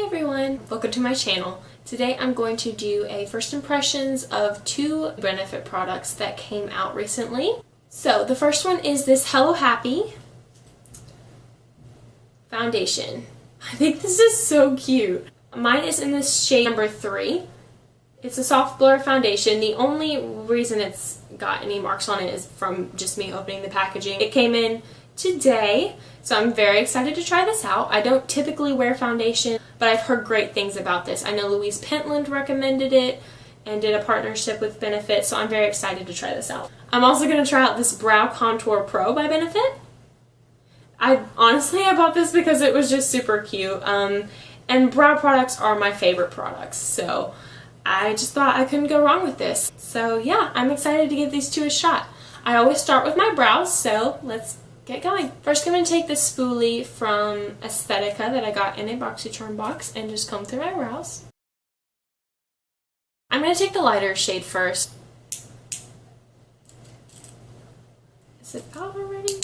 everyone, welcome to my channel. Today I'm going to do a first impressions of two Benefit products that came out recently. So the first one is this Hello Happy foundation. I think this is so cute. Mine is in this shade number 3. It's a soft blur foundation. The only reason it's got any marks on it is from just me opening the packaging. It came in today, so I'm very excited to try this out. I don't typically wear foundation, but I've heard great things about this. I know Louise Pentland recommended it and did a partnership with Benefit, so I'm very excited to try this out. I'm also going to try out this Brow Contour Pro by Benefit. I bought this because it was just super cute, and brow products are my favorite products, so I just thought I couldn't go wrong with this. So yeah, I'm excited to give these two a shot. I always start with my brows, so let's get going. First, I'm going to take this spoolie from Aesthetica that I got in a BoxyCharm box and just comb through my brows. I'm going to take the lighter shade first. Is it out already?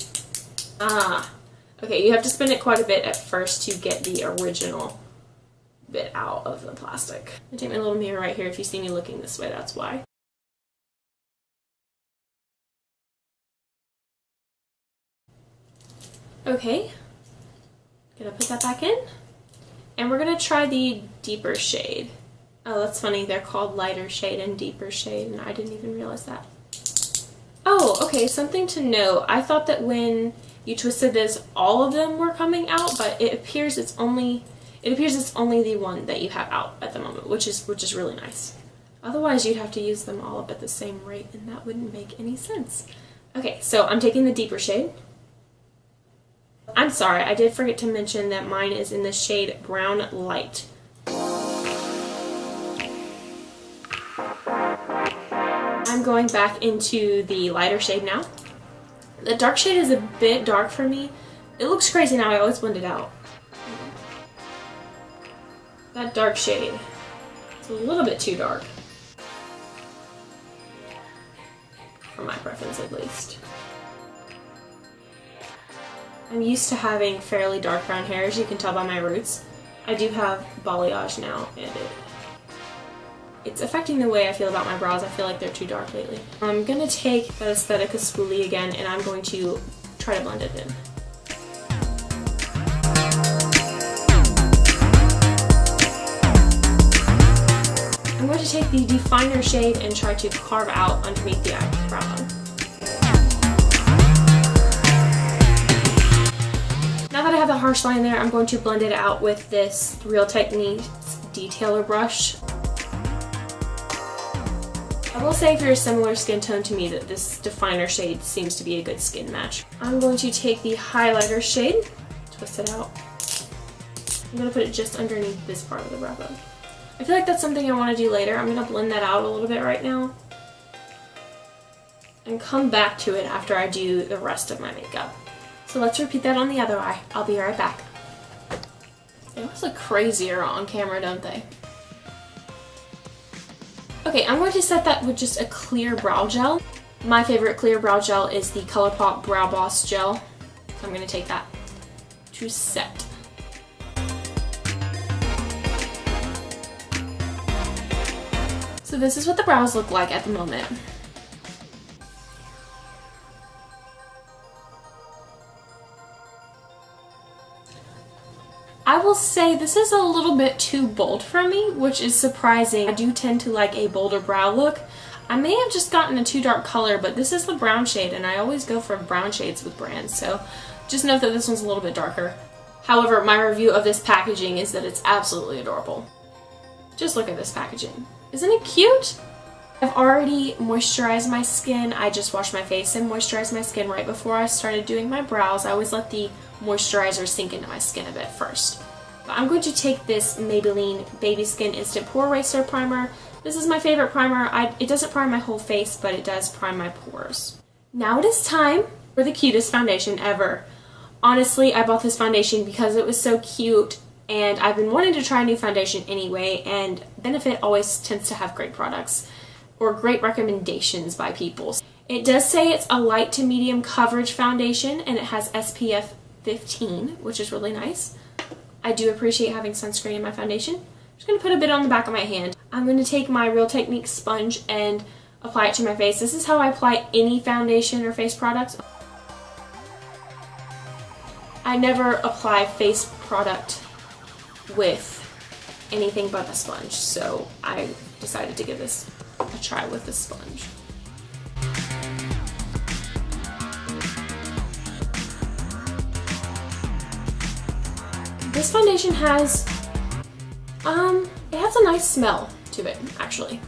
Okay, you have to spin it quite a bit at first to get the original bit out of the plastic. I'm going to take my little mirror right here. If you see me looking this way, that's why. Okay, gonna put that back in, and we're gonna try the deeper shade. Oh, that's funny, they're called lighter shade and deeper shade, and I didn't even realize that. Oh, okay, something to note. I thought that when you twisted this, all of them were coming out, but it appears it's only the one that you have out at the moment, which is really nice. Otherwise, you'd have to use them all up at the same rate, and that wouldn't make any sense. Okay, so I'm taking the deeper shade. I'm sorry, I did forget to mention that mine is in the shade Brown Light. I'm going back into the lighter shade now. The dark shade is a bit dark for me. It looks crazy now, I always blend it out. That dark shade, it's a little bit too dark. For my preference, at least. I'm used to having fairly dark brown hair, as you can tell by my roots. I do have balayage now, and it's affecting the way I feel about my brows. I feel like they're too dark lately. I'm going to take that Aesthetica spoolie again, and I'm going to try to blend it in. I'm going to take the definer shade and try to carve out underneath the eyebrow bone. Now that I have the harsh line there, I'm going to blend it out with this Real Techniques detailer brush. I will say, if you're a similar skin tone to me, that this definer shade seems to be a good skin match. I'm going to take the highlighter shade, twist it out. I'm going to put it just underneath this part of the brow bone. I feel like that's something I want to do later. I'm going to blend that out a little bit right now and come back to it after I do the rest of my makeup. So let's repeat that on the other eye. I'll be right back. They always look crazier on camera, don't they? Okay, I'm going to set that with just a clear brow gel. My favorite clear brow gel is the Colourpop Brow Boss Gel. So I'm going to take that to set. So this is what the brows look like at the moment. I will say this is a little bit too bold for me, which is surprising. I do tend to like a bolder brow look. I may have just gotten a too dark color, but this is the brown shade, and I always go for brown shades with brands, so just note that this one's a little bit darker. However, my review of this packaging is that it's absolutely adorable. Just look at this packaging. Isn't it cute? I've already moisturized my skin. I just washed my face and moisturized my skin right before I started doing my brows. I always let the moisturizer sink into my skin a bit first. But I'm going to take this Maybelline Baby Skin Instant Pore Eraser Primer. This is my favorite primer. It doesn't prime my whole face, but it does prime my pores. Now it is time for the cutest foundation ever. Honestly, I bought this foundation because it was so cute, and I've been wanting to try a new foundation anyway, and Benefit always tends to have great products or great recommendations by people. It does say it's a light to medium coverage foundation, and it has SPF 15, which is really nice. I do appreciate having sunscreen in my foundation. I'm just going to put a bit on the back of my hand. I'm going to take my Real Techniques sponge and apply it to my face. This is how I apply any foundation or face products. I never apply face product with anything but a sponge, so I decided to give this a try with the sponge. This foundation has, it has a nice smell to it, actually.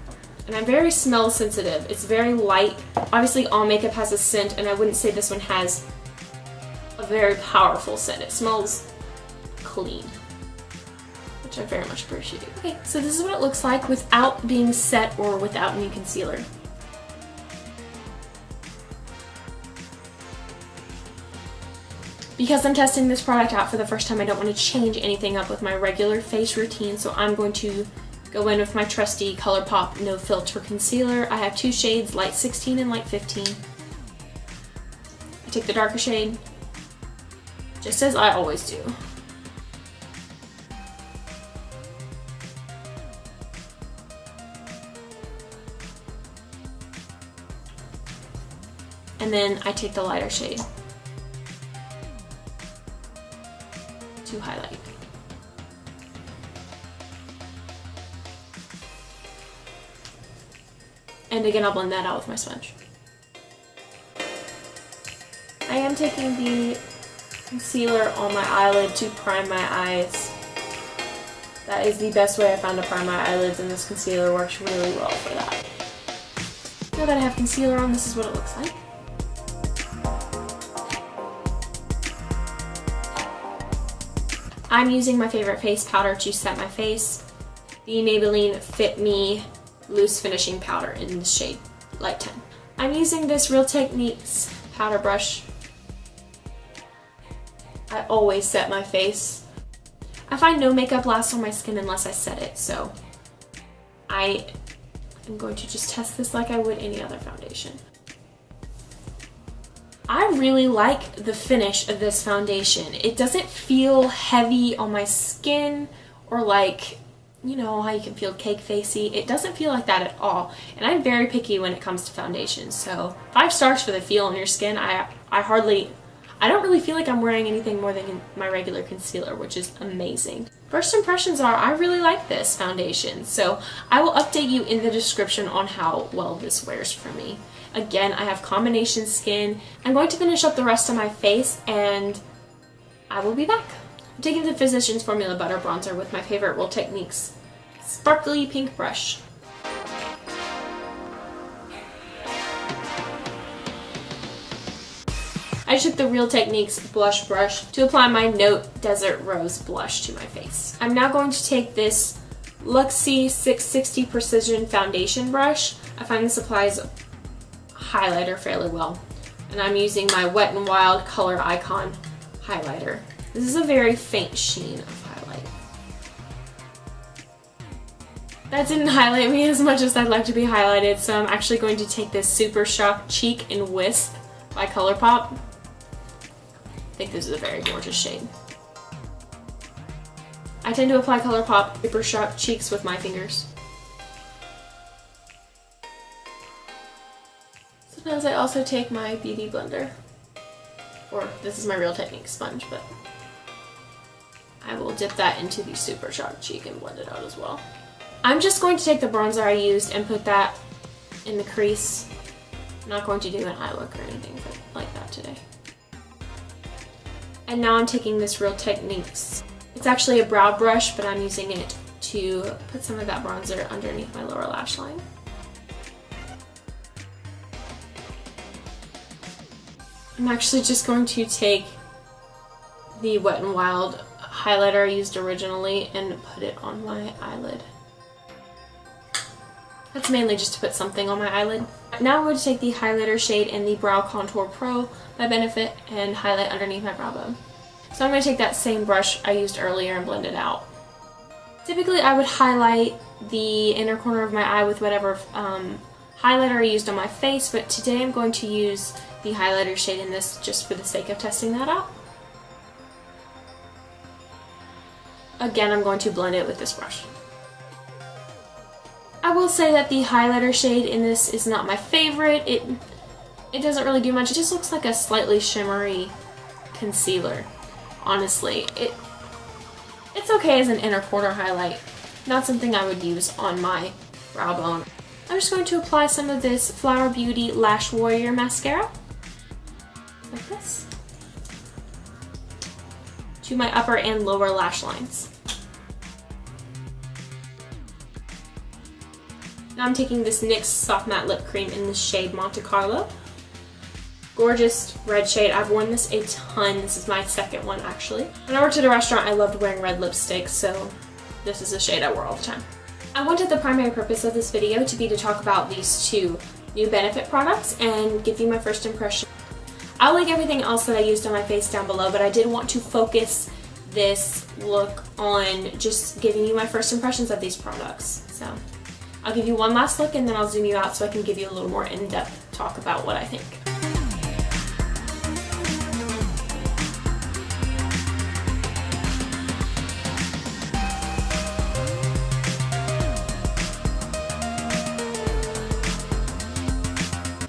And I'm very smell sensitive. It's very light. Obviously all makeup has a scent, and I wouldn't say this one has a very powerful scent. It smells clean, which I very much appreciate. Okay, so this is what it looks like without being set or without any concealer. Because I'm testing this product out for the first time, I don't want to change anything up with my regular face routine, so I'm going to go in with my trusty Colourpop No Filter Concealer. I have two shades, Light 16 and Light 15. I take the darker shade, just as I always do. And then I take the lighter shade to highlight. And again, I'll blend that out with my sponge. I am taking the concealer on my eyelid to prime my eyes. That is the best way I found to prime my eyelids, and this concealer works really well for that. Now that I have concealer on, this is what it looks like. I'm using my favorite face powder to set my face, the Maybelline Fit Me Loose Finishing Powder in the shade Light 10. I'm using this Real Techniques powder brush. I always set my face. I find no makeup lasts on my skin unless I set it, so I am going to just test this like I would any other foundation. I really like the finish of this foundation. It doesn't feel heavy on my skin or like, you know, how you can feel cake facey. It doesn't feel like that at all. And I'm very picky when it comes to foundation. So 5 stars for the feel on your skin. I don't really feel like I'm wearing anything more than my regular concealer, which is amazing. First impressions are, I really like this foundation. So I will update you in the description on how well this wears for me. Again, I have combination skin. I'm going to finish up the rest of my face and I will be back. I'm taking the Physicians Formula Butter Bronzer with my favorite Real Techniques sparkly pink brush. I took the Real Techniques blush brush to apply my Note Desert Rose blush to my face. I'm now going to take this Luxie 660 Precision Foundation brush. I find this applies highlighter fairly well. And I'm using my Wet n Wild Color Icon highlighter. This is a very faint sheen of highlight. That didn't highlight me as much as I'd like to be highlighted, so I'm actually going to take this Super Shock Cheek in Wisp by Colourpop. I think this is a very gorgeous shade. I tend to apply Colourpop Super Shock Cheeks with my fingers. Sometimes I also take my beauty blender, or this is my Real Techniques sponge, but I will dip that into the Super Shock Cheek and blend it out as well. I'm just going to take the bronzer I used and put that in the crease. I'm not going to do an eye look or anything like that today. And now I'm taking this Real Techniques. It's actually a brow brush, but I'm using it to put some of that bronzer underneath my lower lash line. I'm actually just going to take the Wet n Wild highlighter I used originally and put it on my eyelid. That's mainly just to put something on my eyelid. Now I'm going to take the highlighter shade in the Brow Contour Pro by Benefit and highlight underneath my brow bone. So I'm going to take that same brush I used earlier and blend it out. Typically I would highlight the inner corner of my eye with whatever highlighter I used on my face, but today I'm going to use the highlighter shade in this just for the sake of testing that out. Again, I'm going to blend it with this brush. I will say that the highlighter shade in this is not my favorite. It doesn't really do much. It just looks like a slightly shimmery concealer. Honestly, it's okay as an inner corner highlight. Not something I would use on my brow bone. I'm just going to apply some of this Flower Beauty Lash Warrior mascara, like this, to my upper and lower lash lines. Now I'm taking this NYX Soft Matte Lip Cream in the shade Monte Carlo. Gorgeous red shade. I've worn this a ton. This is my second one, actually. When I worked at a restaurant, I loved wearing red lipstick, so this is a shade I wore all the time. I wanted the primary purpose of this video to be to talk about these two new Benefit products and give you my first impression. I'll link everything else that I used on my face down below, but I did want to focus this look on just giving you my first impressions of these products. So I'll give you one last look and then I'll zoom you out so I can give you a little more in-depth talk about what I think.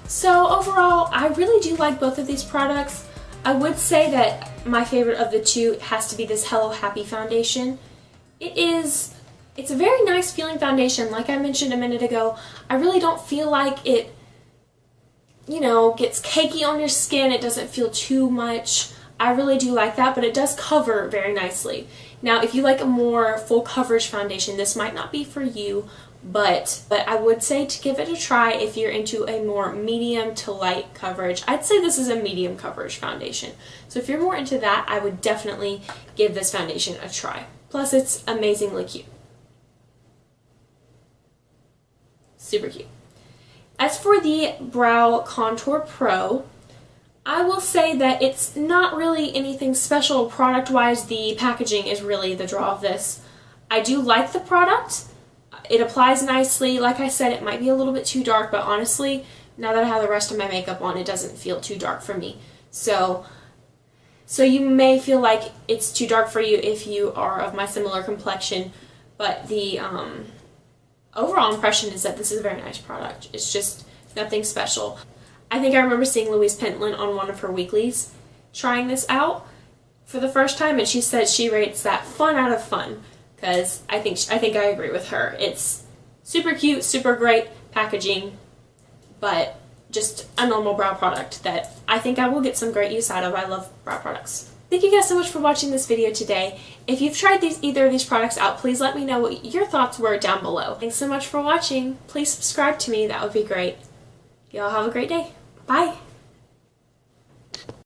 So overall, I really do like both of these products. I would say that my favorite of the two has to be this Hello Happy foundation. It's a very nice feeling foundation. Like I mentioned a minute ago, I really don't feel like it, you know, gets cakey on your skin. It doesn't feel too much. I really do like that, but it does cover very nicely. Now, if you like a more full coverage foundation, this might not be for you, but I would say to give it a try if you're into a more medium to light coverage. I'd say this is a medium coverage foundation. So if you're more into that, I would definitely give this foundation a try. Plus, it's amazingly cute. Super cute. As for the Brow Contour Pro, I will say that it's not really anything special product-wise. The packaging is really the draw of this. I do like the product. It applies nicely. Like I said, it might be a little bit too dark, but honestly, now that I have the rest of my makeup on, it doesn't feel too dark for me. So you may feel like it's too dark for you if you are of my similar complexion, but the overall impression is that this is a very nice product. It's just nothing special. I think I remember seeing Louise Pentland on one of her weeklies trying this out for the first time, and she said she rates that fun out of fun. Because I think I agree with her. It's super cute, super great packaging, but just a normal brow product that I think I will get some great use out of. I love brow products. Thank you guys so much for watching this video today. If you've tried either of these products out, please let me know what your thoughts were down below. Thanks so much for watching. Please subscribe to me. That would be great. Y'all have a great day. Bye.